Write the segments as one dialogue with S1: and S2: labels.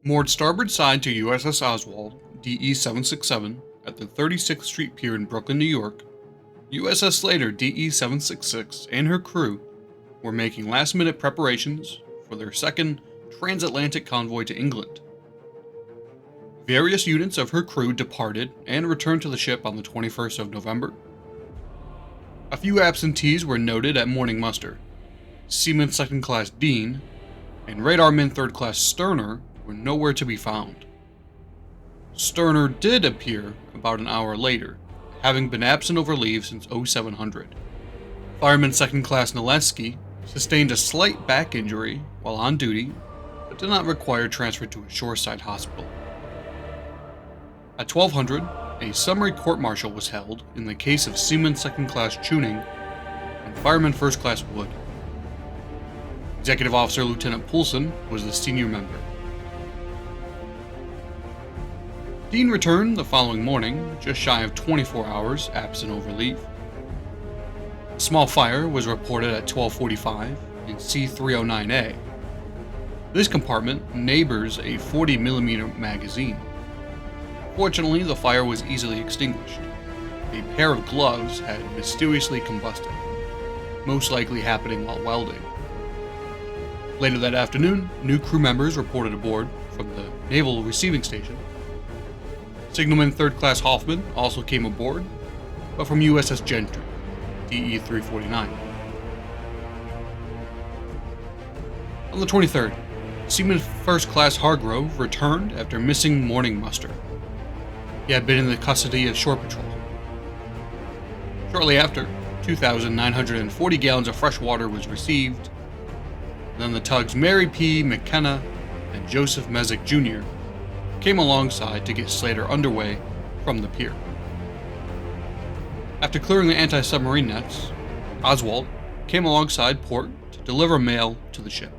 S1: Moored starboard side to USS Oswald, DE 767, at the 36th Street Pier in Brooklyn, New York, USS Slater DE 766 and her crew were making last-minute preparations for their second transatlantic convoy to England. Various units of her crew departed and returned to the ship on the 21st of November. A few absentees were noted at morning muster. Seaman Second Class Dean and Radarman Third Class Sterner were nowhere to be found. Sterner did appear about an hour later, having been absent over leave since 0700. Fireman Second Class Naleski sustained a slight back injury while on duty, but did not require transfer to a shoreside hospital. At 1200, a summary court-martial was held in the case of Seaman Second Class Tuning and Fireman First Class Wood. Executive Officer Lieutenant Poulsen was the senior member. Dean returned the following morning, just shy of 24 hours absent over leave. A small fire was reported at 12:45 in C309A. This compartment neighbors a 40mm magazine. Fortunately, the fire was easily extinguished. A pair of gloves had mysteriously combusted, most likely happening while welding. Later that afternoon, new crew members reported aboard from the Naval Receiving Station. Signalman Third Class Hoffman also came aboard, but from USS Gentry, DE 349. On the 23rd, Seaman First Class Hargrove returned after missing morning muster. He had been in the custody of Shore Patrol. Shortly after, 2,940 gallons of fresh water was received. Then the tugs Mary P. McKenna and Joseph Mezek Jr. came alongside to get Slater underway from the pier. After clearing the anti-submarine nets, Oswald came alongside port to deliver mail to the ship.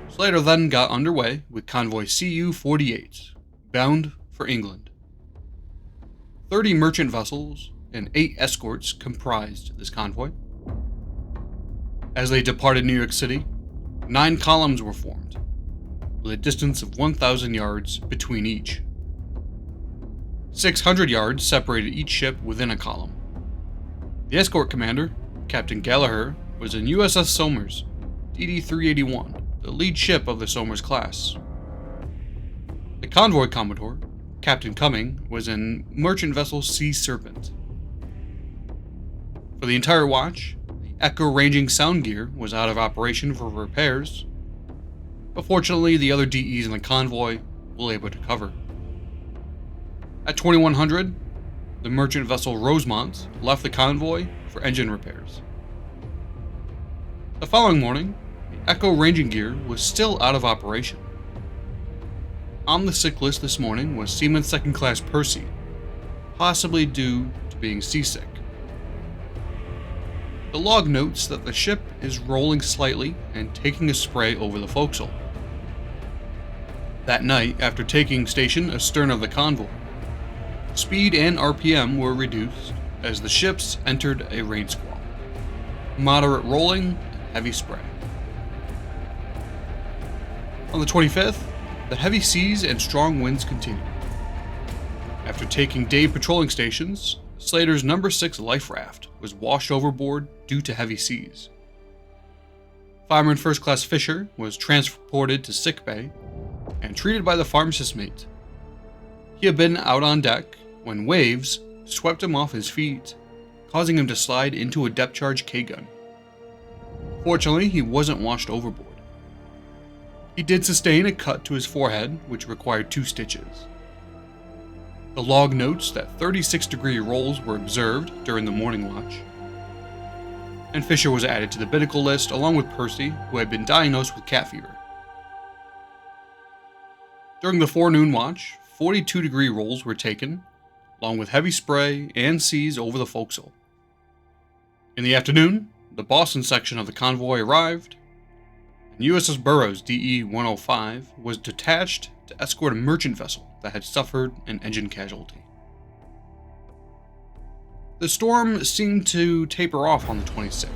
S1: Slater then got underway with convoy CU-48, bound for England. 30 merchant vessels and 8 escorts comprised this convoy. As they departed New York City, 9 columns were formed, with a distance of 1,000 yards between each. 600 yards separated each ship within a column. The escort commander, Captain Gallagher, was in USS Somers, DD 381, the lead ship of the Somers class. The convoy commodore, Captain Cumming, was in merchant vessel Sea Serpent. For the entire watch, the Echo ranging sound gear was out of operation for repairs, but fortunately the other DEs in the convoy were able to cover. At 2100, the merchant vessel Rosemont left the convoy for engine repairs. The following morning, the Echo ranging gear was still out of operation. On the sick list this morning was Seaman Second Class Percy, possibly due to being seasick. The log notes that the ship is rolling slightly and taking a spray over the forecastle. That night, after taking station astern of the convoy, speed and RPM were reduced as the ships entered a rain squall. Moderate rolling and heavy spray. On the 25th, the heavy seas and strong winds continued. After taking day patrolling stations, Slater's number 6 life raft was washed overboard due to heavy seas. Fireman First Class Fisher was transported to sickbay and treated by the pharmacist's mate. He had been out on deck when waves swept him off his feet, causing him to slide into a depth charge K-gun. Fortunately, he wasn't washed overboard. He did sustain a cut to his forehead, which required 2 stitches. The log notes that 36-degree rolls were observed during the morning watch, and Fisher was added to the medical list along with Percy, who had been diagnosed with cat fever. During the forenoon watch, 42-degree rolls were taken, along with heavy spray and seas over the forecastle. In the afternoon, the Boston section of the convoy arrived, and USS Burroughs DE 105 was detached to escort a merchant vessel that had suffered an engine casualty. The storm seemed to taper off on the 26th.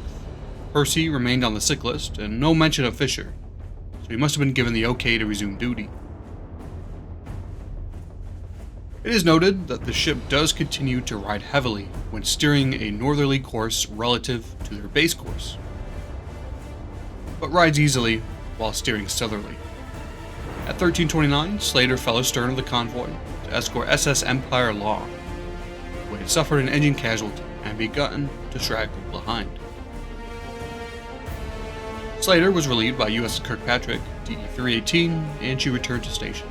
S1: Percy remained on the sick list, and no mention of Fisher, so he must have been given the okay to resume duty. It is noted that the ship does continue to ride heavily when steering a northerly course relative to their base course, but rides easily while steering southerly. At 1329, Slater fell astern of the convoy to escort SS Empire Law, who had suffered an engine casualty and begun to straggle behind. Slater was relieved by USS Kirkpatrick, DE-318, and she returned to station.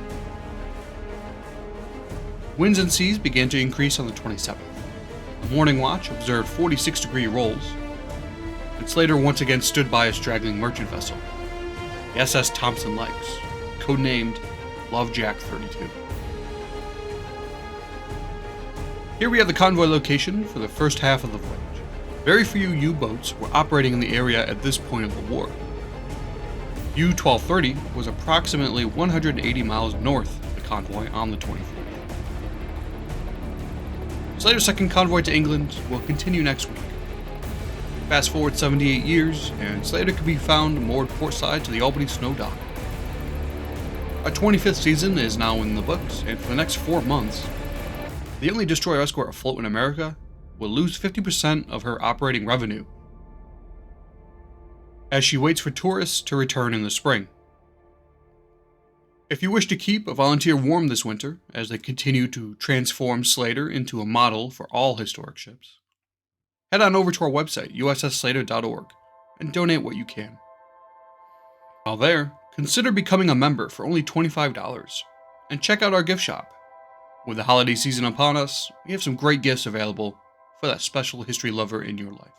S1: Winds and seas began to increase on the 27th. The morning watch observed 46-degree rolls, and Slater once again stood by a straggling merchant vessel, the SS Thompson Legs, codenamed Love Jack 32. Here we have the convoy location for the first half of the voyage. Very few U-boats were operating in the area at this point of the war. U-1230 was approximately 180 miles north of the convoy on the 24th. Slater's second convoy to England will continue next week. Fast forward 78 years, and Slater could be found moored portside to the Albany Snow Dock. Our 25th season is now in the books, and for the next 4 months, the only destroyer escort afloat in America will lose 50% of her operating revenue as she waits for tourists to return in the spring. If you wish to keep a volunteer warm this winter as they continue to transform Slater into a model for all historic ships, head on over to our website, ussslater.org, and donate what you can. While there, consider becoming a member for only $25, and check out our gift shop. With the holiday season upon us, we have some great gifts available for that special history lover in your life.